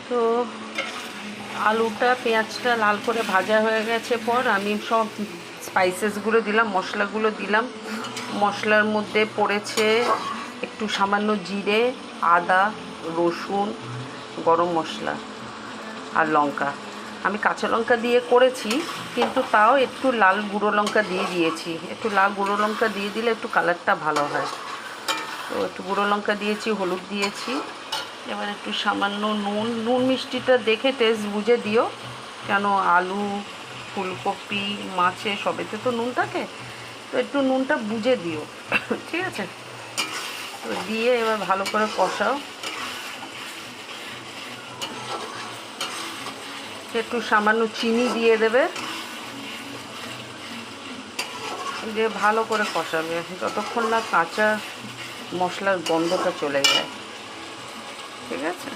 তো আলুটা পেঁয়াজটা লাল করে ভাজা হয়ে গেছে পর আমি সব স্পাইসেসগুলো দিলাম, মশলাগুলো দিলাম। মশলার মধ্যে পড়েছে একটু সামান্য জিরে, আদা, রসুন, গরম মশলা আর লঙ্কা। আমি কাঁচা লঙ্কা দিয়ে করেছি, কিন্তু তাও একটু লাল গুঁড়ো লঙ্কা দিয়ে দিয়েছি। একটু লাল গুঁড়ো লঙ্কা দিয়ে দিলে একটু কালারটা ভালো হয়। তো একটু গুঁড়ো লঙ্কা দিয়েছি, হলুদ দিয়েছি। এবার একটু সামান্য নুন মিষ্টিটা দেখে টেস্ট বুঝে দিও, কেন আলু, ফুলকপি, মাছে সবেতে তো নুন থাকে, তো একটু নুনটা বুঝে দিও। ঠিক আছে? তো দিয়ে এবার ভালো করে কষাও। একটু সামান্য চিনি দিয়ে দেবে, দিয়ে ভালো করে কষাবে যতক্ষণ না কাঁচা মশলার গন্ধটা চলে যায়। ঠিক আছে?